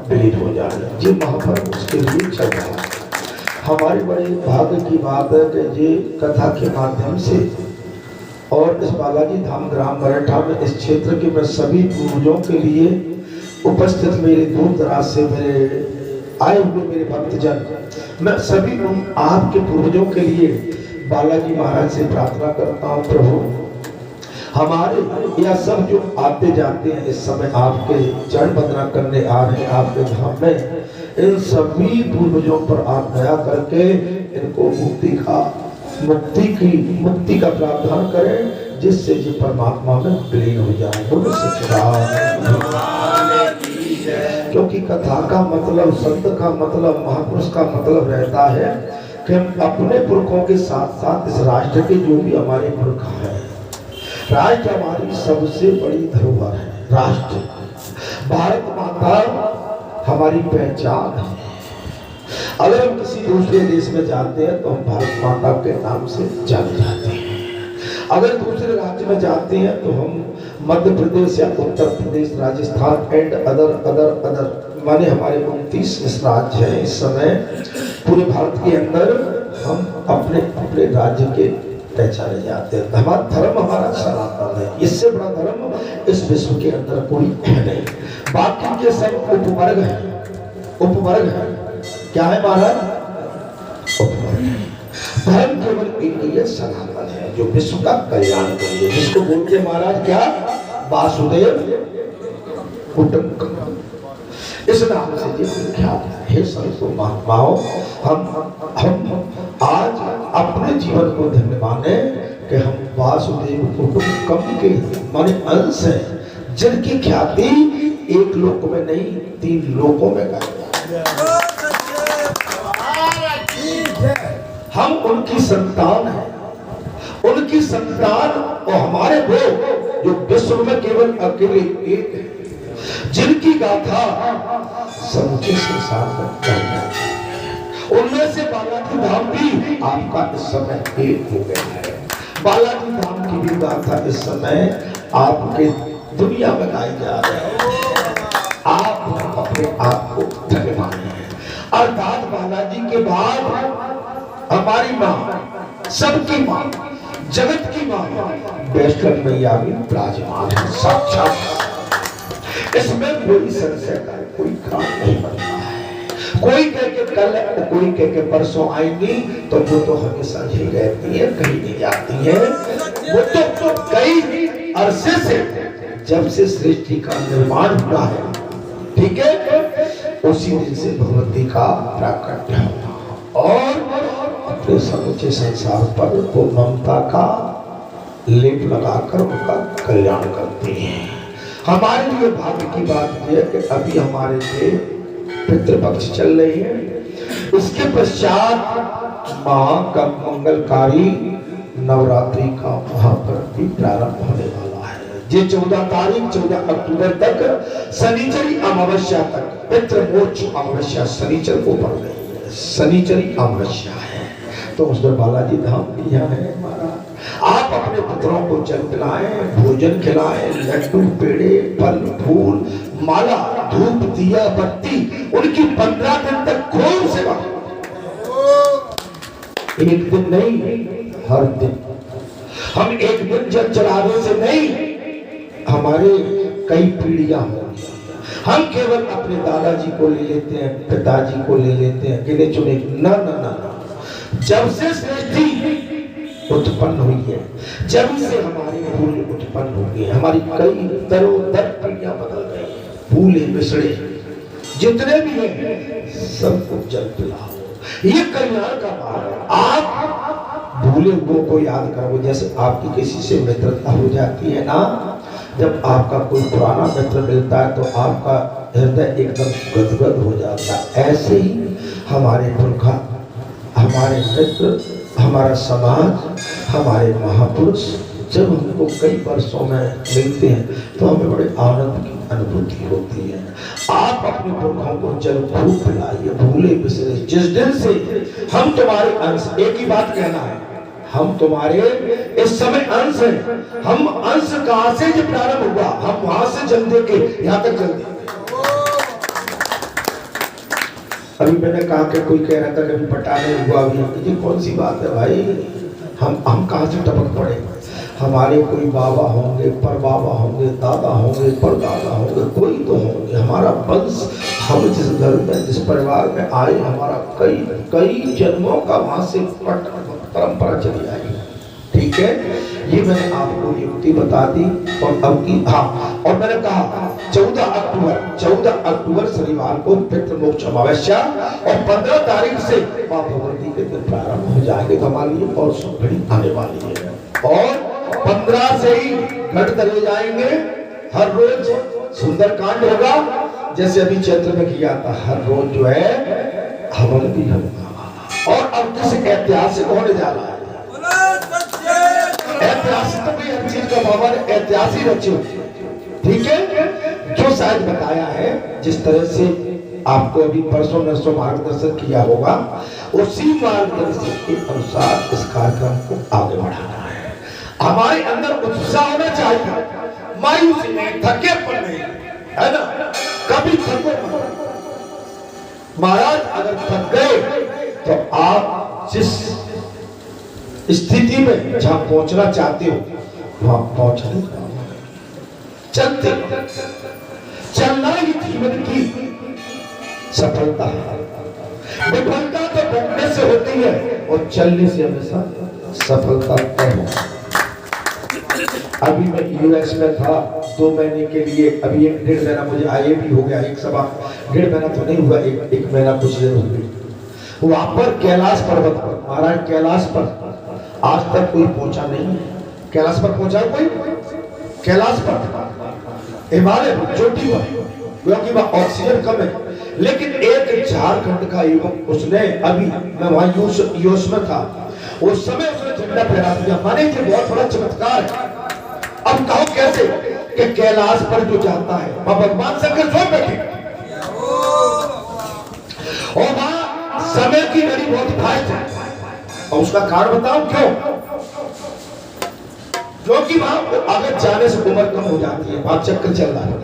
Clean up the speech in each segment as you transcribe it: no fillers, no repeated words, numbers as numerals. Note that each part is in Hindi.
विलीन हो जाए। ये महापर्व उसके लिए चल रहा है। हमारे बड़े भाग्य की बात है कि ये कथा के माध्यम से और इस बालाजी धाम ग्राम मराठा में इस क्षेत्र के मैं सभी पूर्वजों के लिए उपस्थित मेरे दूर दराज से मेरे आए हुए मेरे भक्तजन, मैं सभी उन आपके पूर्वजों के लिए बालाजी महाराज से प्रार्थना करता हूँ, प्रभु हमारे या सब जो आते जाते हैं इस समय आपके चरण वंदना करने आ रहे हैं आपके धाम में, इन सभी पूर्वजों पर आप दया करके इनको मुक्ति का प्रावधान करें, जिससे ये परमात्मा में विलीन हो जाए। बोलो क्योंकि कथा का मतलब, संत का मतलब, महापुरुष का मतलब रहता है कि हम अपने पुरखों के साथ साथ इस राष्ट्र के जो भी हमारे पुरख हैं, राष्ट्र हमारी सबसे बड़ी धरोहर है। राष्ट्र भारत माता हमारी पहचान है। अगर हम किसी दूसरे देश में जाते हैं तो हम भारत माता के नाम से जाने जाते हैं। अगर दूसरे राज्य में जाते हैं तो हम मध्य प्रदेश या उत्तर प्रदेश, राजस्थान एंड अदर माने हमारे 29 राज्य हैं इस समय पूरे भारत के अंदर। हम अपने अपने राज्य के पहचाने जाते हैं। हमारा धर्म हमारा सनातन है, इससे बड़ा धर्म इस विश्व के अंदर कोई नहीं। बाकी के सब उपवर्ग हैं, उपवर्ग है। क्या है महाराज? उपवर्ग है। धर्म केवल एक ही है, सनातन है, जो विश्व का कल्याण करिए, जिसको बोलते महाराज क्या? वासुदेव कुटुंबकम, इस नाम से ये विख्यात है। संतों महात्माओं, हम आज अपने जीवन को धन्य माने कि हम वासुदेव कुटुंबकम के माने अंश हैं, जिनकी ख्याति एक लोक में नहीं 3 लोकों में करते हैं। हम उनकी संतान हैं, उनकी संतान और हमारे वो जो विश्व में केवल अकेले एक है, जिनकी गाथा समूचे संसार में फैल जाती है। उनमें से बालाजी धाम भी आपका इस समय एक हो गया है। बालाजी धाम की भी गाथा इस समय आपके दुनिया में गाई जा रही है। आप अपने आप को धन्य मानिए। अर्थात बालाजी के बाद हमारी माँ, सबकी माँ, जगत की माँ वैष्णव मैया भी विराजमान है साक्षात। इसमें कोई संशय का कोई काम नहीं बनता है। कोई कह के कल, कोई कह के परसों आएंगी, तो वो तो हमेशा ही रहती है, कहीं नहीं जाती है। वो तो कई अरसे से, जब से सृष्टि का निर्माण हुआ है, ठीक है, उसी दिन से भगवती का प्राकट्य होना और अपने समूचे संसार पर वो ममता का लेप लगाकर उनका कल्याण करती है। हमारे लिए भाग्य की बात यह है कि अभी हमारे से पितृपक्ष चल रही है, इसके पश्चात महा मंगलकारी नवरात्रि का महापर्व भी प्रारंभ होने वाला है। ये 14 अक्टूबर तक शनिचरी अमावस्या तक, पितृमोक्ष अमावस्या शनिचर को पड़ रही है, शनिचरी अमावस्या है। तो उस दिन बालाजी धाम भी यहाँ है हमारा। आप अपने पुत्रों को जल पिलाएं, भोजन खिलाएं, लड्डू, पेड़े, फल, फूल, माला, धूप, दिया, बत्ती, उनकी 15 दिन तक खूब सेवा। एक दिन नहीं, हर दिन। हम एक दिन जल चढ़ाने से नहीं, हमारे कई पीढ़ियां होंगी। हम केवल अपने दादाजी को ले लेते हैं, पिताजी को ले लेते हैं, गिने चुने। ना ना ना, जब से सृष्टि उत्पन्न हुई है, जब से हमारी भूल उत्पन्न हो गई, हमारी कई दरोदर पीढ़ियां बदल गई, भूले बिसरे जितने भी हैं सबको जल पिलाओ। ये कल्याण का मार्ग है। आप भूले हुए को याद करो। जैसे आपकी किसी से मित्रता हो जाती है ना, जब आपका कोई पुराना मित्र मिलता है तो आपका हृदय एकदम गदगद हो जाता है। ऐसे ही हमारे पुरखा, हमारे मित्र, हमारा समाज, हमारे महापुरुष जब हमको कई वर्षों में मिलते हैं तो हमें बड़े आनंद की अनुभूति होती है। आप अपने पुरखों को जल खूब पिलाइए, भूले बिसरे। जिस दिन से हम तुम्हारे अंश, एक ही बात कहना है, हम तुम्हारे इस समय अंश हैं। हम अंश कहां से जो प्रारंभ हुआ, हम वहां से जल देंगे, यहां तक जल देंगे। अभी मैंने कहा कि कोई कह रहा था कभी पटा नहीं हुआ, अभी ये कौन सी बात है भाई, हम कहाँ से टपक पड़े। हमारे कोई बाबा होंगे, परबाबा होंगे, दादा होंगे, परदादा होंगे, कोई तो होंगे। हमारा वंश, हम जिस घर में जिस परिवार में आए, हमारा कई कई जन्मों का वहां से परंपरा चली आई। ठीक है, ये मैंने आपको युक्ति बता दी। और अब की और मैंने कहा 14 अक्टूबर शनिवार को पितृमोक्ष अमावस्या, और 15 तारीख से माँ भगवती के दिन प्रारंभ हो जाएंगे हमारे लिए, और सुखड़ी आने वाली है। और 15 से ही घट धरे जाएंगे। हर रोज सुंदरकांड होगा, जैसे अभी चैत्र में किया था। हर रोज जो है हवन भी होगा। और अब किसी ऐतिहासिक होने जा रहा है, ऐतिहासिक तो कोई हर चीज का भवन ऐतिहासिक रची होती है। ठीक है, जो शायद बताया है, जिस तरह से आपको अभी परसों नरसों मार्गदर्शन किया होगा, उसी मार्गदर्शन के अनुसार इस कार्यक्रम को आगे बढ़ाना है। हमारे अंदर उत्साह होना चाहिए, मायूसी नहीं, थके पर नहीं, है ना, कभी थको मत। महाराज अगर थक गए तो आप जिस स्थिति में जहां पहुंचना चाहते हो वहां पहुंच नहीं पाओगे। चलते चलना ही जीवन की सफलता है। विफलता तो बढ़ने से होती है और चलने से हमेशा सफलता तय होती है। अभी मैं यूएस में था 2 महीने के लिए, अभी 1-1.5 महीना मुझे आए भी हो गया, एक सवा 1.5 महीना तो नहीं हुआ, एक महीना कुछ दिन हो गई। वहां पर कैलाश पर्वत पर, महाराज कैलाश पर आज तक कोई पहुंचा नहीं है। कैलाश पर पहुंचा कोई? कैलाश पर हिमालय चोटी पर, क्योंकि वहां ऑक्सीजन कम है। लेकिन एक झारखंड का युवक, उसने अभी, मैं वहां यूएस में था, उस समय उसने झंडा फहरा दिया। माने ये बहुत बड़ा चमत्कार है। अब कहो कैसे कि कैलाश पर जो जाता है वह भगवान शंकर स्वयं बैठे, और वहां समय की घड़ी बहुत फास्ट है। और उसका कारण बताऊं क्यों? क्योंकि वहां अगर जाने से उम्र कम हो जाती है, वहां चक्कर चल रहा है।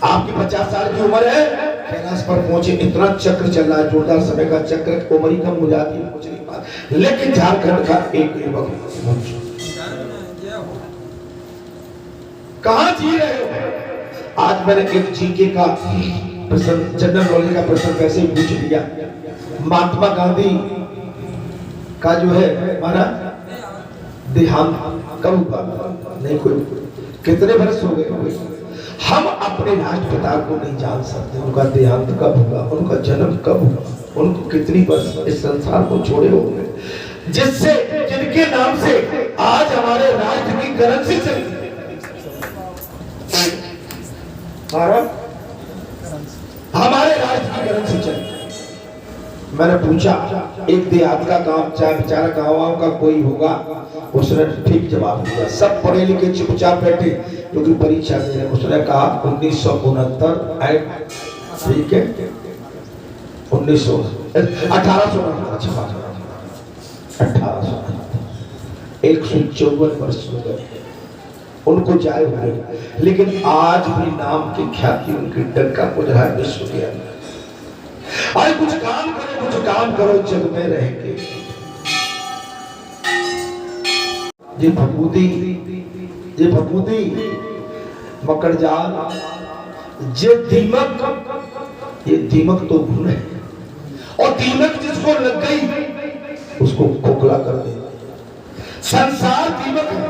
आपकी 50 साल की उम्र है, कैलाश पर पहुंचे, इतना चक्र चल रहा है, जोरदार समय का चक्र, उम्र ही कम हो जाती है, कुछ नहीं बात। लेकिन झारखंड का एक युवक, कहां जी रहे हो? आज मैंने एक जीके का प्रश्न, जनरल नॉलेज का प्रश्न कैसे पूछ लिया। महात्मा गांधी का जो है हमारा देहांत कब हुआ? नहीं कोई, कितने वर्ष हो गए? हम अपने राष्ट्रपिता को नहीं जान सकते, उनका देहांत कब हुआ, उनका जन्म कब हुआ, उनको कितनी वर्ष इस संसार को छोड़े होंगे, जिससे जिनके नाम से आज हमारे राष्ट्र की करेंसी चलती है। हमारे राष्ट्र की करेंसी चलती है। मैंने पूछा, एक देहात का गांव, चाहे बेचारा गांव का कोई होगा, उसने ठीक जवाब दिया। सब पढ़े लिखे चुपचाप बैठे क्योंकि परीक्षा दे रहे। उसने कहा 1969, ठीक है, 1854, 154 वर्ष हो गए उनको जाए हुए। लेकिन आज भी नाम की ख्याति उनकी डंका बज रहा है विश्व के अंदर। अरे कुछ काम करो जग में रह के। ये भभूति मकड़जाल, ये दीमक तो गुण है, और दीमक जिसको लग गई उसको खोखला कर दे। संसार दीमक है।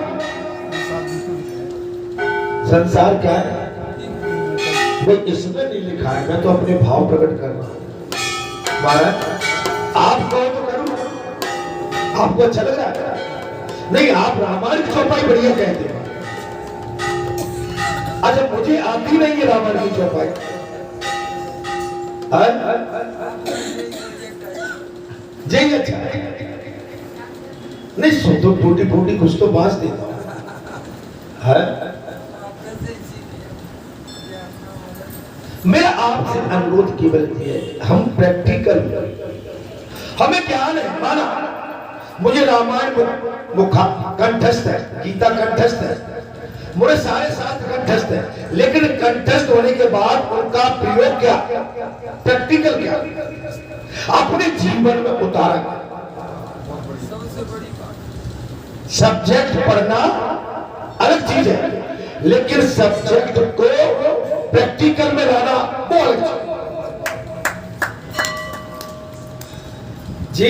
संसार क्या है भाई? इसमें नहीं लिखा है, मैं तो अपने भाव प्रकट कर रहा हूं। महाराज आप कहो तो करूं, आपको अच्छा लग रहा है? नहीं, आप रामायण की चौपाई बढ़िया कहते हैं। अच्छा, मुझे आती नहीं है रामायण की चौपाई। जी अच्छा नहीं, सो तो टूटी कुछ तो बांस देता है। मेरा आपसे अनुरोध केवल ये है, हम प्रैक्टिकल, हमें ज्ञान है, माना मुझे रामायण मुखा कंठस्थ है, गीता कंठस्थ है, मेरे सारे शास्त्र कंठस्थ है, लेकिन कंठस्थ होने के बाद उनका प्रयोग क्या, प्रैक्टिकल क्या, अपने जीवन में उतारा। सब्जेक्ट पढ़ना अलग चीज है, लेकिन सब्जेक्ट को प्रैक्टिकल में लाना वो अलग चीज जी।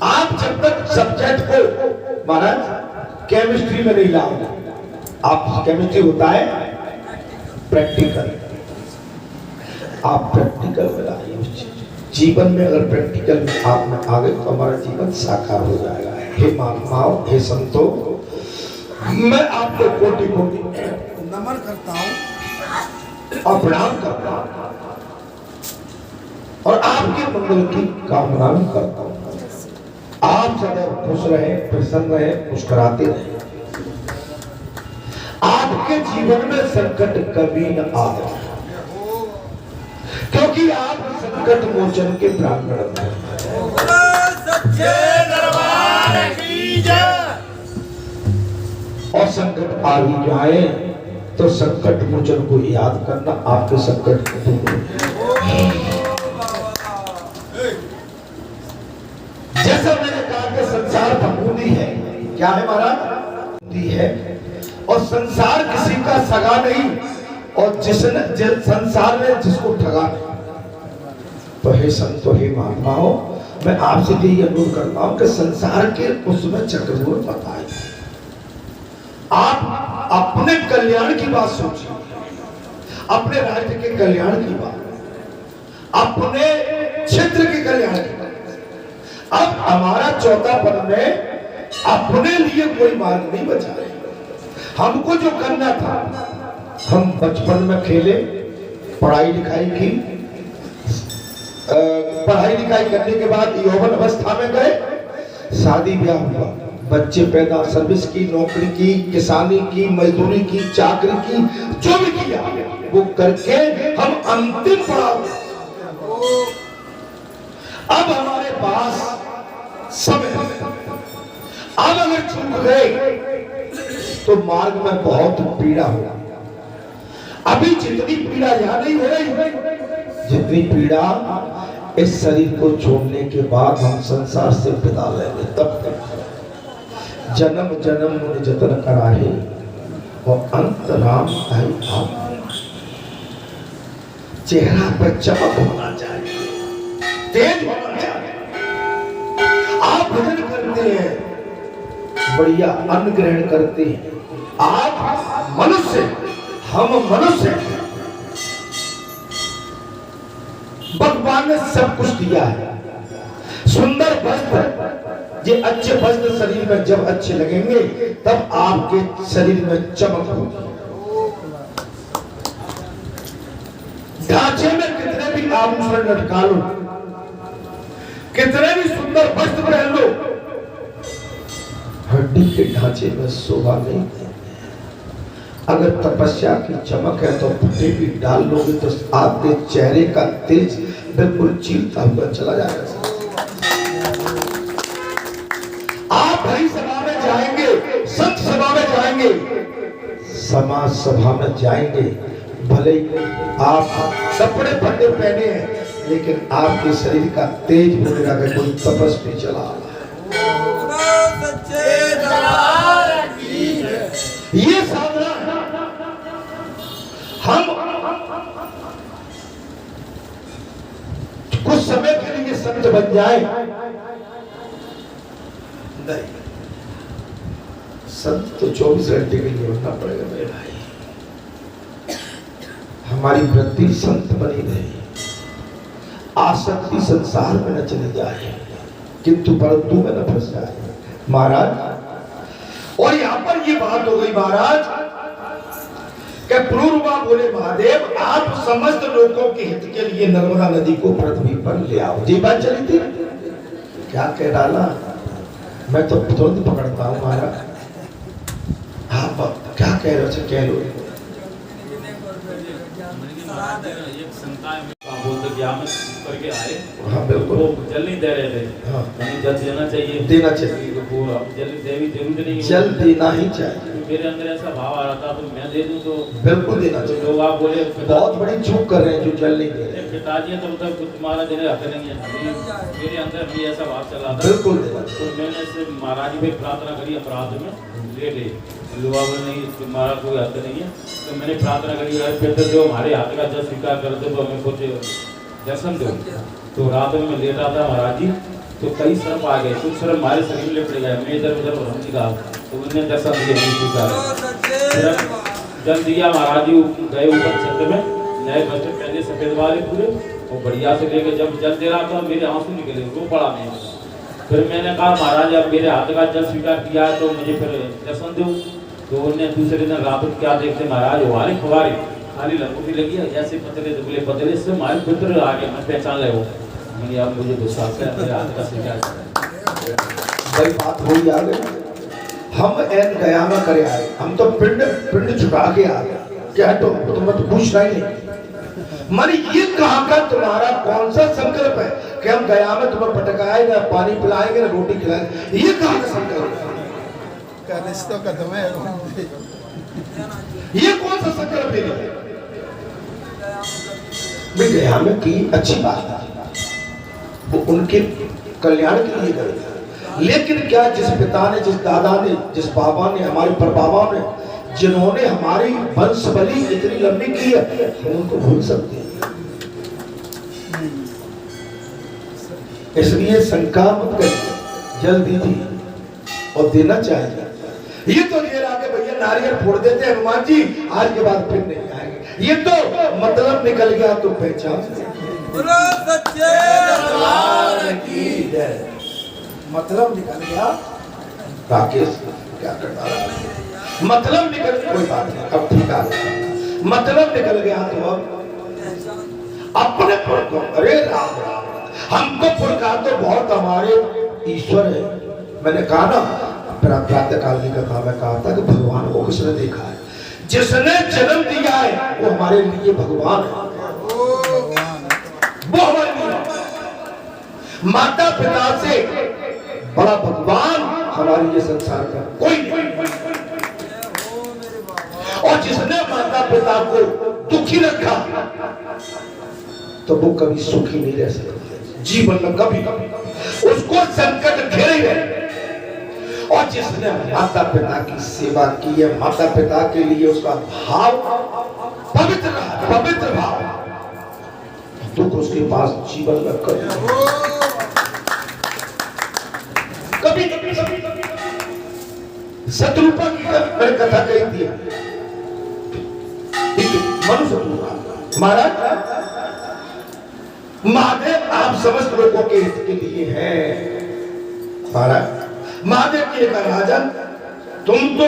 आप जब तक सब्जेक्ट को महाराज केमिस्ट्री में नहीं लाओगे, आप केमिस्ट्री होता है प्रैक्टिकल, आप प्रैक्टिकल में लाइए उस चीज। जीवन में अगर प्रैक्टिकल में आप में आ गए तो हमारा जीवन साकार हो जाएगा। हे महात्माओं, हे संतों, मैं आपको कोटि कोटि नमन करता हूं और प्रणाम करता हूं और आपके मंगल की कामना भी करता हूं। आप सदैव खुश रहे, प्रसन्न रहे, मुस्कुराते रहे, आपके जीवन में संकट कभी न आए, क्योंकि आप संकट मोचन के ब्राह्मण हैं। सच्चे दरबार की जय। और संकट आ भी जाए तो संकट मोचन को याद करना, आपके संकट दूर। जैसा मैंने कहा कि संसार फफूंदी है, क्या है महाराज, है, और संसार किसी का सगा नहीं, और जिसने संसार ने जिसको ठगा नहीं। तो हे संतो, हे महात्माओं, मैं आपसे यही अनुरोध करता हूं कि संसार के उसमें चक्रव्यूह बताए, आप अपने कल्याण की बात सोचिए, अपने राज्य के कल्याण की बात, अपने क्षेत्र के कल्याण की बात। अब हमारा चौथापन में अपने लिए कोई मार्ग नहीं बचा रहे। हमको जो करना था, हम बचपन में खेले, पढ़ाई लिखाई की, पढ़ाई लिखाई करने के बाद यौवन अवस्था में गए, शादी ब्याह हुआ, बच्चे पैदा, सर्विस की, नौकरी की, किसानी की, मजदूरी की, चाकरी की, जो भी किया वो करके हम अंतिम पड़ाव। अब हमारे पास समय, अब अगर चूक गए तो मार्ग में बहुत पीड़ा होगा। अभी जितनी पीड़ा यहां नहीं हो रही, जितनी पीड़ा इस शरीर को छोड़ने के बाद हम संसार से विदा लेंगे, तब तक जन्म जन्म मुनि जतन कराहे और अंत राम आई आप। चेहरा पर चमक होना चाहिए, तेज होना चाहिए। आप भजन करते हैं, बढ़िया अन्न ग्रहण करते हैं, आप मनुष्य, हम मनुष्य, भगवान ने सब कुछ दिया है। सुंदर वस्त्र, ये अच्छे वस्त्र शरीर में जब अच्छे लगेंगे तब आपके शरीर में चमक होगी। ढांचे में कितने भी आभूषण लटका लो, कितने भी सुंदर वस्त्र पहन लो, हड्डी के ढांचे में शोभा नहीं। अगर तपस्या की चमक है तो फटे भी डाल लोगे तो आपके चेहरे का तेज बिल्कुल चीरता हुआ चला जाएगा। आप भरी सभा में जाएंगे, संत सभा में जाएंगे, समाज सभा में जाएंगे, भले आप कपड़े फटे पहने हैं, लेकिन आपके शरीर का तेज बोलेगा कि कोई तपस्वी चला आ रहा है। ये साधना हम कुछ समय के लिए संत बन जाए नहीं, संत तो 24 घंटे के लिए होना पड़ेगा मेरे भाई। हमारी वृत्ति संत बनी रही, आसक्ति संसार में न चली जाए, किंतु परंतु में न फंस जाए महाराज। और यहां पर ये बात हो गई महाराज कि पूर्वा बोले महादेव, आप समस्त लोगों के हित के लिए नर्मदा नदी को पृथ्वी पर ले आओ। ये बात चली थी, क्या कह डाला, मैं तो तुरंत पकड़ता हूं महाराज। आप क्या कह रहे हो, कह लो। वहाँ बोलते कि हम करके आए। हाँ बिल्कुल। वो जल नहीं दे रहे थे। हाँ। हमें जल देना चाहिए। देना चाहिए। तो वो अब जल देवी जरूरत नहीं है। जल देना ही चाहिए। तो मेरे अंदर ऐसा भाव आ रहा था तो मैं दे दूं तो बिल्कुल देना तो चाहिए। लोग आप बोले बहुत बड़ी चूक कर रहे हैं जो जल नहीं दे रहे। पिताजी तब तक तुम्हारा देने हक नहीं है। मेरे अंदर भी ऐसा भाव चल रहा था। बिल्कुल देना तो चाहिए। मैंने से महाराज भी प्रार्थना करी अपराध में ले ले लोहा बोले नहीं तुम्हारा कोई हक नहीं है। तो मैंने प्रार्थना करी फिर तो जो हमारे हाथ का जल स्वीकार करते तो हमें कुछ दर्शन दो। तो रात में मैं लेटा था महाराज जी तो कई सर्प आ गए। कुछ सर्प हमारे शरीर में लिपट गए। मैं इधर उधर भ्रम निकाला तो उन्होंने दर्शन दिए नहीं स्वीकार। जल दिया महाराज जी गए ऊपर छत में नए वस्त्र पहले सफेद वाले पूरे और बढ़िया से लेके जब जल दे रहा था मेरे आंसू निकले रो पड़ा मैं। फिर मैंने कहा महाराज अब मेरे हाथ का जल स्वीकार किया है तो मुझे फिर दर्शन दो। तो उन्होंने दूसरे दिन रात को क्या देखते महाराज हमारे फुवारे खाली लंगोटी लगी है ऐसे पतले दुबले पतले से हमारे पुत्र आ गए मैं पहचान ले वो मैंने अब मुझे विश्वास है मेरे हाथ का स्वीकार भाई बात हो ही आ गई। हम एन गया में करे आए। हम तो पिंड पिंड चुका के आ गए। क्या तो तुम्हें तो पूछना ही नहीं। मानी ये कहाँ का तुम्हारा कौन सा संकल्प है कि हम गया में तुम्हें पटकाएंगे पानी पिलाएंगे ना रोटी खिलाएंगे। ये कहाँ का संकल्प है? ये कौन सा संकल्प है? मैं गया में की अच्छी बात है वो उनके कल्याण के लिए करे। लेकिन क्या जिस पिता ने जिस दादा ने जिस बाबा ने हमारे परबाबा ने जिन्होंने हमारी वंश बली इतनी लंबी की है हम उनको भूल सकते हैं? इसलिए शंका मत करिए जल दीजिए और देना चाहिए। ये तो देर आगे भैया नारियल फोड़ देते हैं हनुमान जी आज के बाद फिर नहीं आएंगे। ये तो मतलब निकल गया तो पहचान मतलब निकल गया। राकेश क्या करता रहा मतलब निकल कोई बात नहीं अब ठीक है। मतलब निकल गया तो अब अपने पुरखों अरे राम राम हमको पुरखा तो बहुत हमारे ईश्वर है। मैंने कहा ना प्रातः काल की कथा में कहा था कि भगवान को किसने देखा है? जिसने जन्म दिया है वो हमारे लिए भगवान है। वो हमारे लिए माता पिता से बड़ा भगवान हमारे लिए संसार का कोई नहीं। और जिसने माता पिता को दुखी रखा तो वो कभी सुखी नहीं रह सकता जीवन में कभी उसको संकट घेरे गए। और जिसने माता पिता की सेवा की है माता पिता के लिए उसका भाव पवित्र रहा पवित्र भाव दुख उसके पास जीवन में कभी शत्रुपा की मैंने कथा कही थी मनुष्य महाराज महादेव आप समस्त लोगों के हित के लिए हैं। महाराज महादेव की एक राजन तुम तो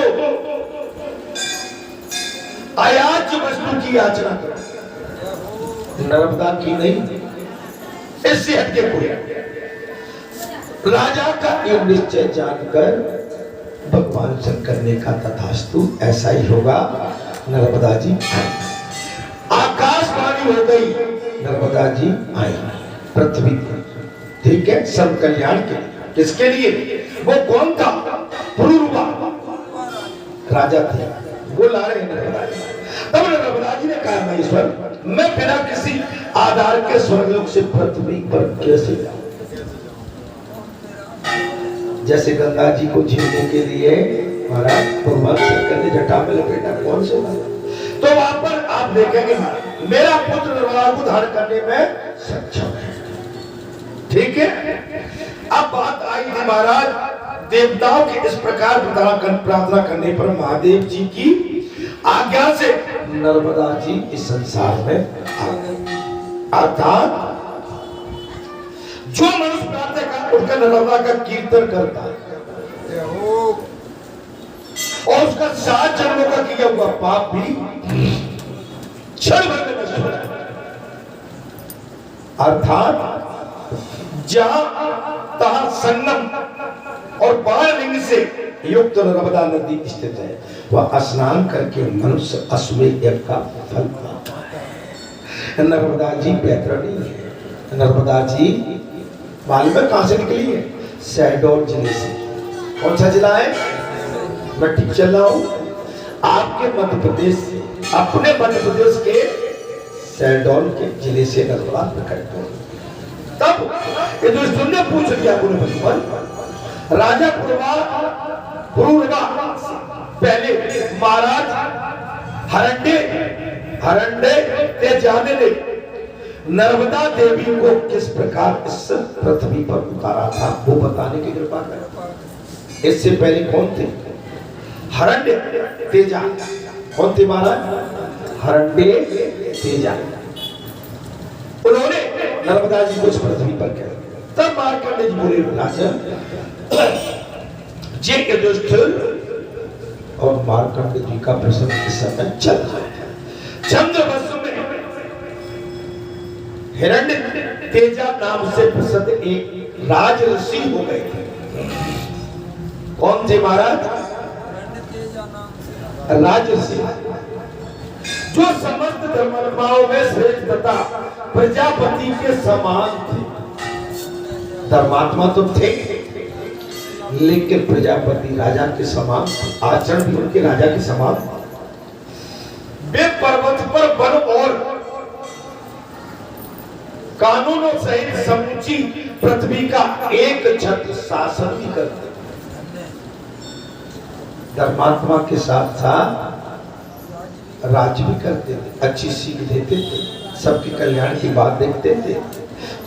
अयाच वस्तु की याचना करो नर्मदा की नहीं। इससे हटके कोई राजा का ये निश्चय जानकर भगवान शंकर ने कहा तथास्तु ऐसा ही होगा। नर्मदा जी आकाशवाणी हो गई नर्मदा जी आई पृथ्वी ठीक है सब कल्याण के लिए। किसके लिए? वो कौन था? पुरुरवा राजा थे वो ला रहे नर्मदा जी। तब नर्मदा जी ने कहा महेश्वर मैं बिना किसी आधार के स्वर्गलोक से पृथ्वी पर कैसे जाऊं? जैसे गंगा जी को झीलने के लिए महाराज भगवान शंकर ने जटा में लपेटा कौन से तो वहां पर आप देखेंगे मेरा पुत्र नर्मदा को धारण करने में सक्षम है। ठीक है अब बात आई थी महाराज देवताओं के इस प्रकार प्रार्थना करने पर महादेव जी की आज्ञा से नर्मदा जी इस संसार में आ गए। अर्थात जो मनुष्य प्रार्थना कर उनका नर्मदा का कीर्तन करता है और उसका 7 जन्मों का किया हुआ पाप भी क्षण भर में नष्ट हो जाता है। अर्थात जहां तहां संगम और बाणलिंग से युक्त नर्मदा नदी स्थित है वह स्नान करके मनुष्य अश्वमेध यज्ञ का फल पाता है। नर्मदा जी पैतरणी है। नर्मदा जी मालूम है कहां से निकली है? शहडोल जिले से। कौन सा जिला है? मैं ठीक चल रहा हूं? आपके मध्य प्रदेश, अपने मध्य प्रदेश के शहडोल के जिले से नर्मदा प्रकट हुई। तब युधिष्ठिर ने पूछ लिया, बोले भगवान राजा पुरूरवा पहले महाराज हरंडे तेजाने ने नर्मदा देवी को किस प्रकार इस पृथ्वी पर उतारा था, वो बताने की कृपा करें। इससे पहले कौन थे? हरंडे तेजा। कौन थे महाराज? हरंडे तेजा। उन्होंने नर्मदा जी को इस पृथ्वी पर किया। तब मार्कंडेय जी बोले, राजा जे युधिष्ठिर और मार्कंडेय जी का प्रसंग इस समय चल रहा है। चंद्रवंश में हिरण्य तेजा नाम से प्रसिद्ध एक राज ऋषि हो गए थे। कौन थे महाराज? राज ऋषि, जो समस्त धर्मात्माओं में श्रेष्ठ तथा प्रजापति के समान थे। धर्मात्मा तो थे, लेकिन प्रजापति राजा के समान, आचरण भी उनके राजा के समान। वे पर्वत पर वन और कानूनों सहित समूची पृथ्वी का एक छत्र शासन भी करते। धर्मात्मा के साथ साथ राज्य भी करते थे, अच्छी सीख देते थे, सबके कल्याण की बात देखते थे।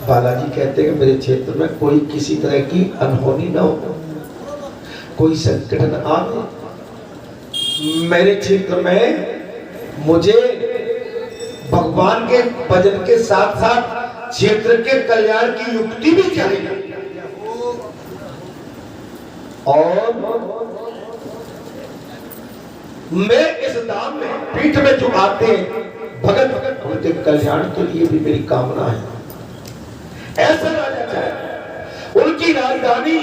बालाजी कहते हैं कि मेरे क्षेत्र में कोई किसी तरह की अनहोनी न हो, कोई संकट न आवे। मेरे क्षेत्र में मुझे भगवान के भजन के साथ साथ क्षेत्र के कल्याण की युक्ति भी चाहिए। और मैं इस दाम में पीठ में जो आते भगत उनके कल्याण के लिए भी मेरी कामना है। ऐसा राजा चाहे। उनकी राजधानी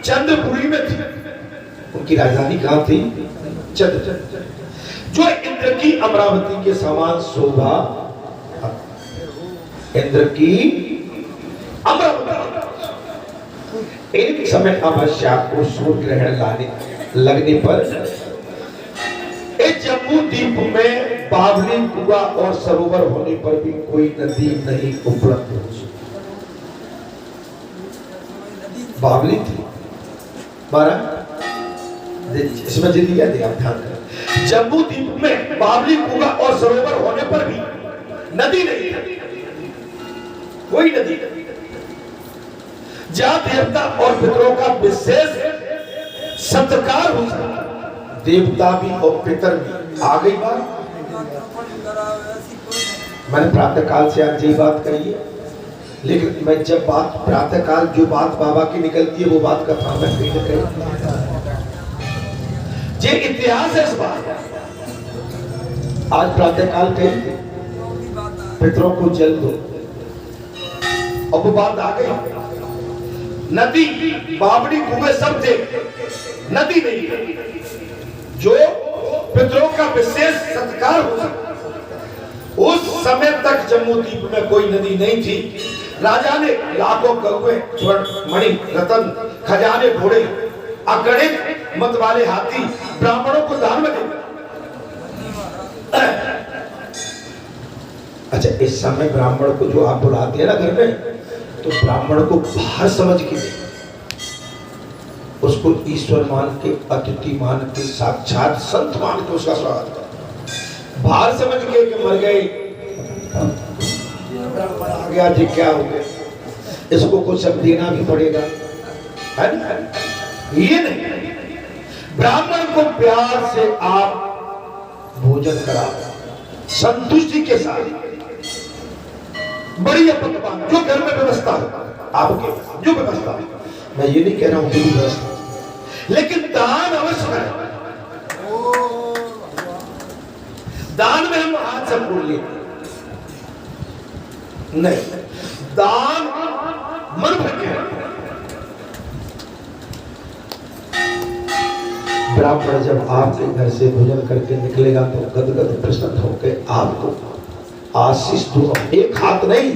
चंद्रपुरी में थी। उनकी राजधानी कहां थी? चंद्र, जो इंद्र की अमरावती के समान शोभा। इंद्र की अमरावती। एक समय अमावस्या को सूर्य ग्रहण लगने पर इस जम्मू द्वीप में बावली कुआं और सरोवर होने पर भी कोई नदी नहीं उपलब्ध हो। बावली थी इसमें जी दिया ध्यान करें। जम्मू द्वीप में बावली कुआं और सरोवर होने पर भी नदी नहीं, कोई नदी नहीं। जहां देवता और पितरों का विशेष सत्कार हो सकता, देवता भी और पितर भी। आ गई बात। मैंने प्रातः काल से आज यही बात कही है, लेकिन मैं जब बात प्रातः काल जो बात बाबा की निकलती है वो बात कथा में ये इतिहास है। इस बात आज प्रातः काल कही पितरों को जल दो, और वो बात आ गई। नदी बावड़ी कुएं सब थे, नदी नहीं। जो पितरों का विशेष सत्कार हो सकता, उस समय तक जम्मू द्वीप में कोई नदी नहीं थी। राजा ने लाखों कौवे, स्वर्ण, मणि, रतन, खजाने, घोड़े, अगणित मत वाले हाथी ब्राह्मणों को दान में दे। अच्छा, इस समय ब्राह्मण को जो आप बुलाते हैं ना घर में, तो ब्राह्मण को बाहर समझ के दे, उसको ईश्वर मान के, अतिथि मान के, साक्षात संत मान के उसका स्वागत कर। बाहर समझ के कि मर गए, ब्राह्मण आ गया जी, क्या हो गया, इसको कुछ सब देना भी पड़ेगा, है ना? ये नहीं। ब्राह्मण को प्यार से आप भोजन करा, संतुष्टि के साथ, बढ़िया पकवान जो घर में व्यवस्था हो, आपके जो व्यवस्था हो, मैं ये नहीं कह रहा हूं कि व्यवस्था, लेकिन दान अवश्य करें। दान में हम हाथ से बोल लेते नहीं, दान मन भर के। ब्राह्मण जब आपके घर से भोजन करके निकलेगा तो गदगद प्रसन्न होकर आपको आशीष दो। एक हाथ नहीं,